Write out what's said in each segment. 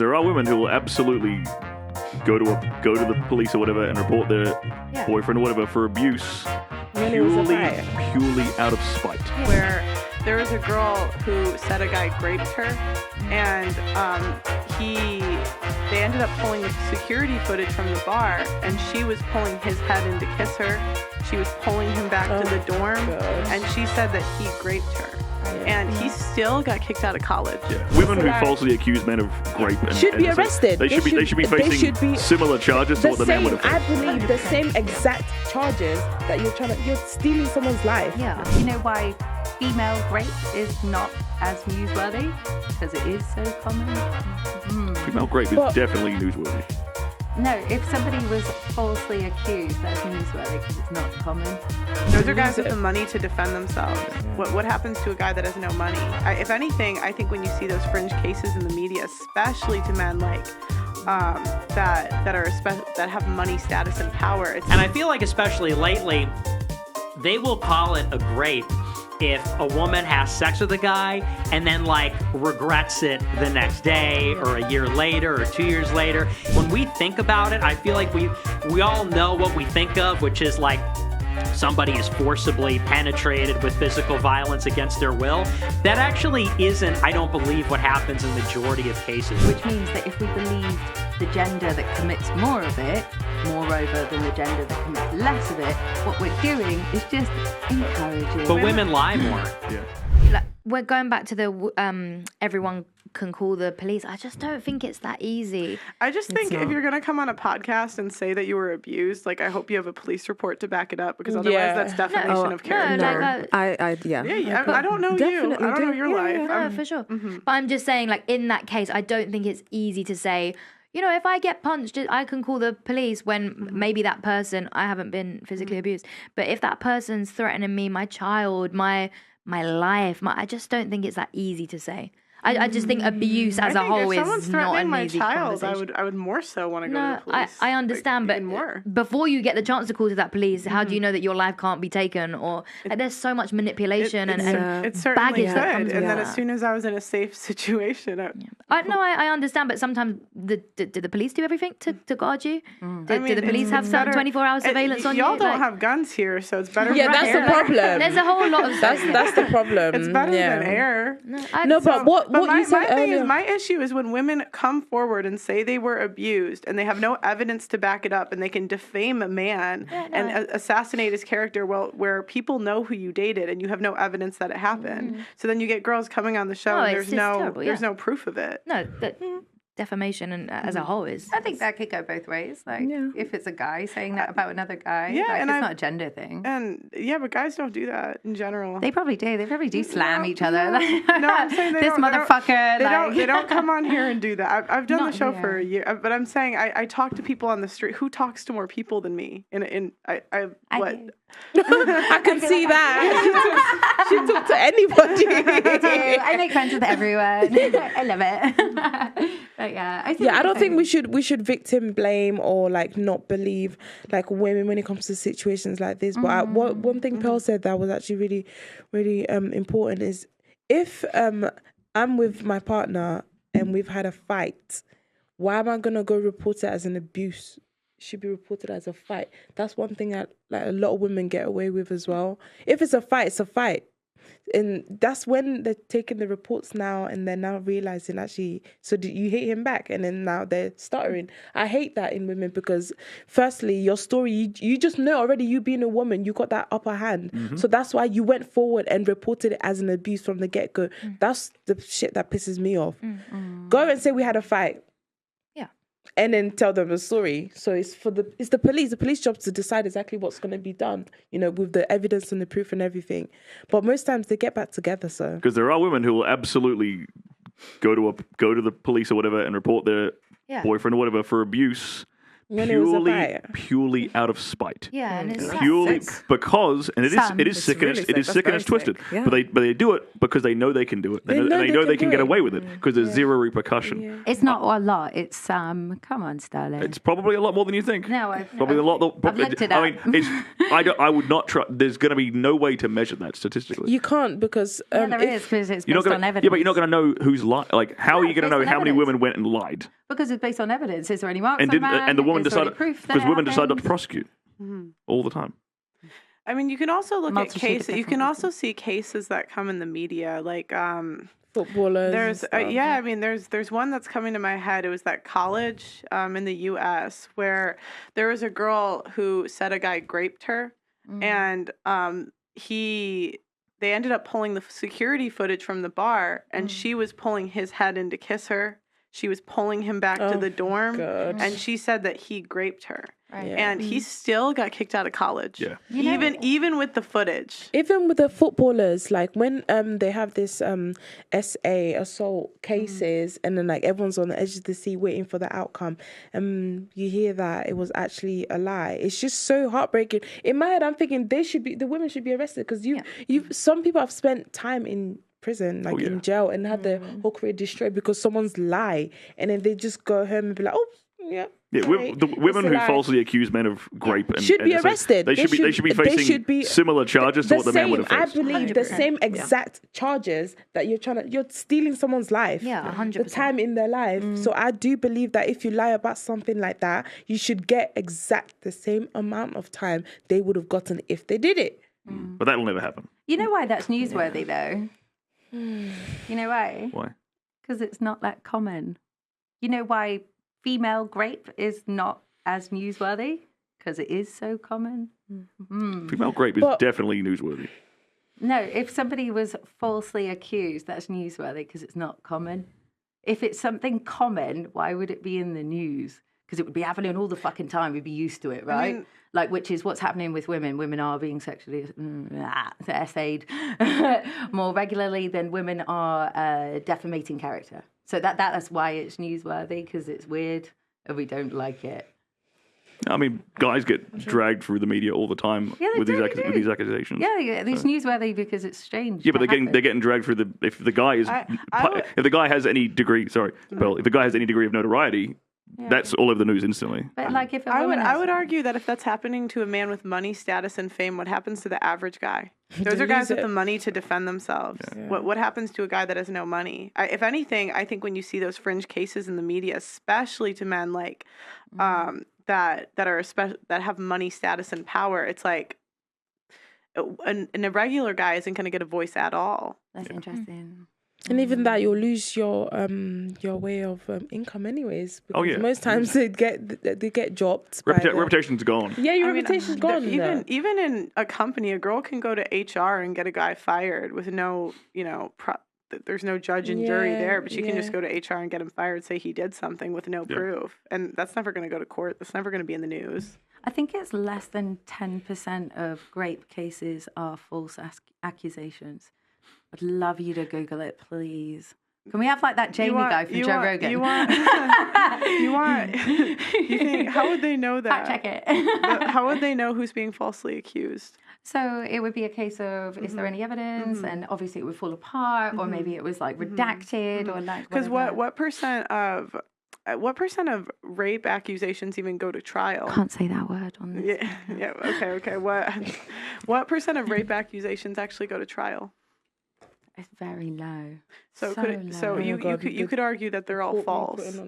there are women who will absolutely go to the police or whatever and report their boyfriend or whatever for abuse purely out of spite. Where there was a girl who said a guy raped her, and they ended up pulling the security footage from the bar, and she was pulling his head in to kiss her. She was pulling him back to the dorm, and she said that he raped her. And he still got kicked out of college. Yeah. Women who falsely accuse men of rape should be arrested. They should be facing similar charges to what the men would have I faced. believe the same exact charges that you're stealing someone's life. Yeah. You know why female rape is not as newsworthy? Because it is so common. Female rape is definitely newsworthy. No, if somebody was falsely accused, that's newsworthy because it's not common. Those are guys with the money to defend themselves. What happens to a guy that has no money? If anything, I think when you see those fringe cases in the media, especially to men like that have money, status, and power. And I feel like especially lately, they will call it a rape if a woman has sex with a guy and then like regrets it the next day or a year later or 2 years later. When we think about it, I feel like we all know what we think of, which is like somebody is forcibly penetrated with physical violence against their will. That actually isn't, I don't believe, what happens in the majority of cases. Which means that if we believed the gender that commits more of it, moreover than the gender that commits less of it, what we're doing is just encouraging. But women lie more. Yeah. Like, we're going back to the everyone can call the police. I just don't think it's that easy. I just think if you're going to come on a podcast and say that you were abused, like I hope you have a police report to back it up, because otherwise that's defamation of character. I don't know you. I don't know your life. No, for sure. But I'm just saying, like, in that case, I don't think it's easy to say, you know, if I get punched, I can call the police when maybe that person, I haven't been physically abused, but if that person's threatening me, my child, my life, I just don't think it's that easy to say. I just think abuse as a whole is not an easy conversation. I would more so want to go to the police. I understand, but before you get the chance to call to that police, how do you know that your life can't be taken? Or like, there's so much manipulation and baggage that comes with and then as soon as I was in a safe situation, I understand, but sometimes do the police do everything to guard you? Do the police have some 24-hour surveillance on you? Y'all don't have guns here, so it's better. Yeah, that's the problem. There's a whole lot of that's the problem. It's better than air. But my issue is when women come forward and say they were abused and they have no evidence to back it up, and they can defame a man and assassinate his character, where people know who you dated and you have no evidence that it happened. So then you get girls coming on the show and there's no proof of it. No, defamation and as a whole is. I think that could go both ways. Like if it's a guy saying that about another guy, and it's not a gender thing. And but guys don't do that in general. They probably do. They probably do slam each other. No, I'm saying this motherfucker. They don't come on here and do that. I've done the show for a year, but I'm saying I talk to people on the street. Who talks to more people than me? I can see that. She talk to anybody. I make friends with everyone. I love it. But I don't think we should victim blame or like not believe like women when it comes to situations like this. But one thing Pearl said that was actually really, really important is if I'm with my partner and we've had a fight, why am I gonna go report it as an abuse? Should be reported as a fight. That's one thing that like a lot of women get away with as well. If it's a fight, it's a fight. And that's when they're taking the reports now and they're now realizing actually, so did you hit him back? And then now they're stuttering. I hate that in women because firstly, your story, you just know already, you being a woman, you got that upper hand. So that's why you went forward and reported it as an abuse from the get-go. That's the shit that pisses me off. Go and say we had a fight. And then tell them a story. So it's the police job to decide exactly what's going to be done, you know, with the evidence and the proof and everything. But most times they get back together. So because there are women who will absolutely go to the police or whatever and report their boyfriend or whatever for abuse When it was a fight. purely out of spite. Yeah, and it's Purely because, and it is sick and really it is sick. sick and That's it's twisted. very sick, yeah. But they do it because they know they can do it. They know they can get away with it because there's zero repercussion. It's not a lot. It's come on, Sterling. It's probably a lot more than you think. No, I've probably a lot. I've looked it I up. mean, I would not try. There's going to be no way to measure that statistically. You can't because yeah, there is because it's You're based not on gonna, evidence. yeah, but you're not going to know who's lying. Like, how are you going to based know on how many evidence. women went and lied? Because it's based on evidence. Is there any marks And on man? and the woman Is there any decided proof that because women decide not to happened? prosecute all the time. I mean, you can also look at Multitude of cases. You different can also reasons. see cases that come in the media, like footballers. there's and stuff. yeah. I mean, there's one that's coming to my head. It was that college in the U.S. where there was a girl who said a guy raped her, and they ended up pulling the security footage from the bar, and she was pulling his head in to kiss her. She was pulling him back to the dorm, God. and she said that he raped her. Right. Yeah. And he still got kicked out of college. Yeah. Even with the footage. Even with the footballers, like when they have this SA assault cases, and then like everyone's on the edge of the seat waiting for the outcome, you hear that it was actually a lie. It's just so heartbreaking. In my head, I'm thinking the women should be arrested because some people have spent time in prison, like in jail, and had their whole career destroyed because someone's lie, and then they just go home and be like, oh yeah. Yeah, sorry, the women it's a who lie. falsely accuse men of rape should be and arrested. They should be facing similar charges to what the man would have faced. I believe the same exact charges that you're stealing someone's life. Yeah, 100%. The time in their life. So I do believe that if you lie about something like that, you should get the same amount of time they would have gotten if they did it. But that will never happen. You know why that's newsworthy, though? You know why? Why? Because it's not that common. You know why female rape is not as newsworthy? Because it is so common. Female rape is definitely newsworthy. No, if somebody was falsely accused, that's newsworthy because it's not common. If it's something common, why would it be in the news? Because it would be happening all the fucking time. We'd be used to it, right? Which is what's happening with women. Women are being sexually essayed more regularly than women are defamating character. So that's why it's newsworthy, because it's weird and we don't like it. I mean, guys get dragged through the media all the time with these accusations. Yeah, it's newsworthy because it's strange. Yeah, but they're getting dragged through if the guy is if the guy has any degree if the guy has any degree of notoriety, that's all over the news instantly. But like if I would argue that if that's happening to a man with money, status, and fame, what happens to the average guy? Those are guys with the money to defend themselves. Yeah. What happens to a guy that has no money? If anything, I think when you see those fringe cases in the media, especially to men like that have money, status, and power, it's like an irregular guy isn't going to get a voice at all. That's interesting. And even that, you'll lose your way of income anyways. Because most times they get dropped. Reputation's gone. Yeah, your reputation's gone. Even in a company, a girl can go to HR and get a guy fired with no, there's no judge and jury there, but she can just go to HR and get him fired, say he did something with no proof. And that's never going to go to court. That's never going to be in the news. I think it's less than 10% of rape cases are false accusations. I'd love you to Google it, please. Can we have like that Jamie guy from Joe Rogan? You think, how would they know that? Fact check it. How would they know who's being falsely accused? So it would be a case of, is there any evidence? And obviously it would fall apart, or maybe it was like redacted, or like. Because what percent of rape accusations even go to trial? Can't say that word on this. Yeah. Okay. What percent of rape accusations actually go to trial? It's very low. So you could argue that they're all false.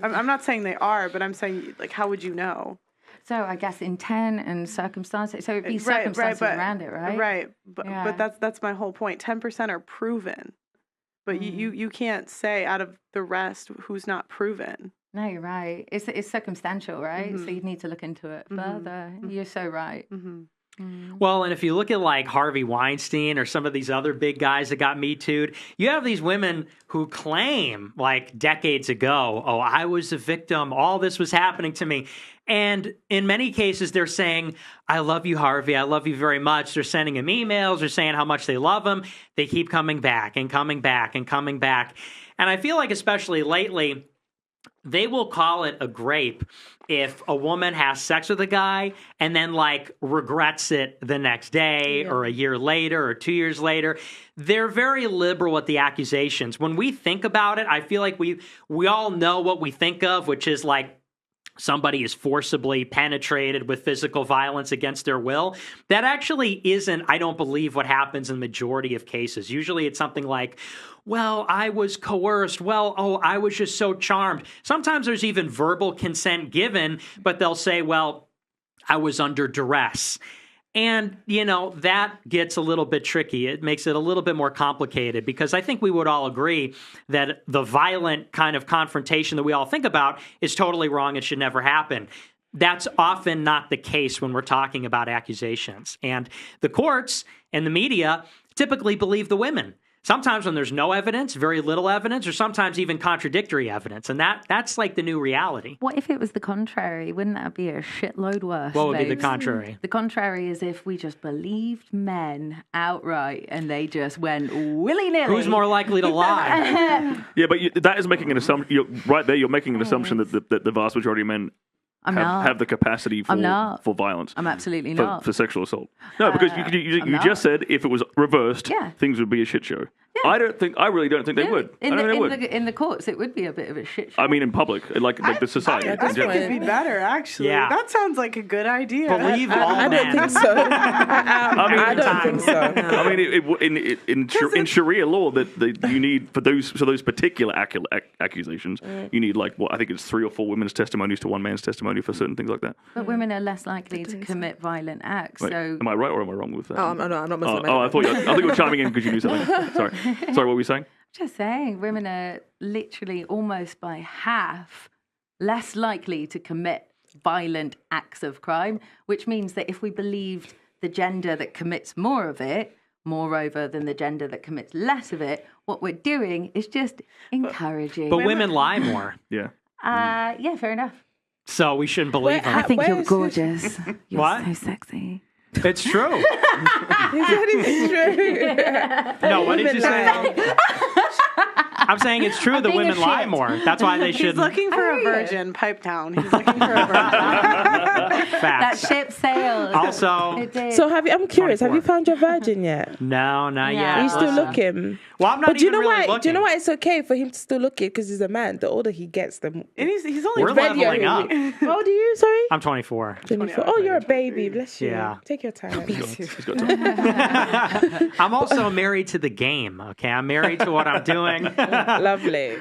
I'm not saying they are, but I'm saying, like, how would you know? So I guess intent and circumstances. So it'd be circumstances around it, right? Right. But that's my whole point. 10% are proven, but you can't say out of the rest who's not proven. No, you're right. It's circumstantial, right? So you'd need to look into it further. You're so right. Well, and if you look at like Harvey Weinstein or some of these other big guys that got Me Too'd, you have these women who claim like decades ago, oh, I was a victim, all this was happening to me. And in many cases, they're saying, I love you, Harvey. I love you very much. They're sending him emails. They're saying how much they love him. They keep coming back and coming back and coming back. And I feel like especially lately, they will call it a grape if a woman has sex with a guy and then like regrets it the next day or a year later or 2 years later. They're very liberal with the accusations. When we think about it, I feel like we all know what we think of, which is like somebody is forcibly penetrated with physical violence against their will. That actually isn't, I don't believe, what happens in the majority of cases. Usually it's something like, well, I was coerced. Well, oh, I was just so charmed. Sometimes there's even verbal consent given, but they'll say, well, I was under duress. And, you know, that gets a little bit tricky. It makes it a little bit more complicated because I think we would all agree that the violent kind of confrontation that we all think about is totally wrong. It should never happen. That's often not the case when we're talking about accusations. And the courts and the media typically believe the women. Sometimes when there's no evidence, very little evidence, or sometimes even contradictory evidence. And that's like the new reality. What if it was the contrary? Wouldn't that be a shitload worse? What would be the contrary? The contrary is if we just believed men outright and they just went willy-nilly. Who's more likely to lie? Yeah, but that is making an assumption. Right there, you're making an assumption that the vast majority of men have the capacity for violence. I'm absolutely not. For sexual assault. No, because you just said if it was reversed, things would be a shit show. Yeah. I really don't think they would. In the courts, it would be a bit of a shit show. I mean, in public, like the society. I think it'd be better, actually. Yeah. That sounds like a good idea. Believe all I don't think so. I don't think so. I mean, in Sharia law, that you need for those particular accusations, you need like I think it's 3 or 4 women's testimonies to 1 man's testimony for certain things like that. But women are less likely to commit violent acts. Wait, so am I right or am I wrong with that? Oh, no, I'm not Muslim. I thought you were chiming in because you knew something. Sorry, what were you saying? Just saying, women are literally almost by half less likely to commit violent acts of crime, which means that if we believed the gender that commits more of it, moreover than the gender that commits less of it, what we're doing is just encouraging. But women lie more. Yeah. Yeah, fair enough. So we shouldn't believe them. I think you're gorgeous. You're What? so sexy. It's true. He said it's true. No, what did you say? I'm saying it's true that women lie more. That's why they He's shouldn't. looking for a virgin. Pipe down. He's looking for a virgin. That Facts. ship sailed. Also, It did. So I'm curious. 24. Have you found your virgin yet? no, not Yeah. yet. Are you still Listen. looking? Well, I'm not But do you even know really why? looking. Do you know why it's okay for him to still look it? Because he's a man. The older he gets, the more. And he's only We're 20. leveling up. How old are you? Sorry. I'm 24. 24. Oh, you're a baby. Bless you. Yeah. Take your time. He's got time. I'm also married to the game, okay? I'm married to what I'm doing. Lovely.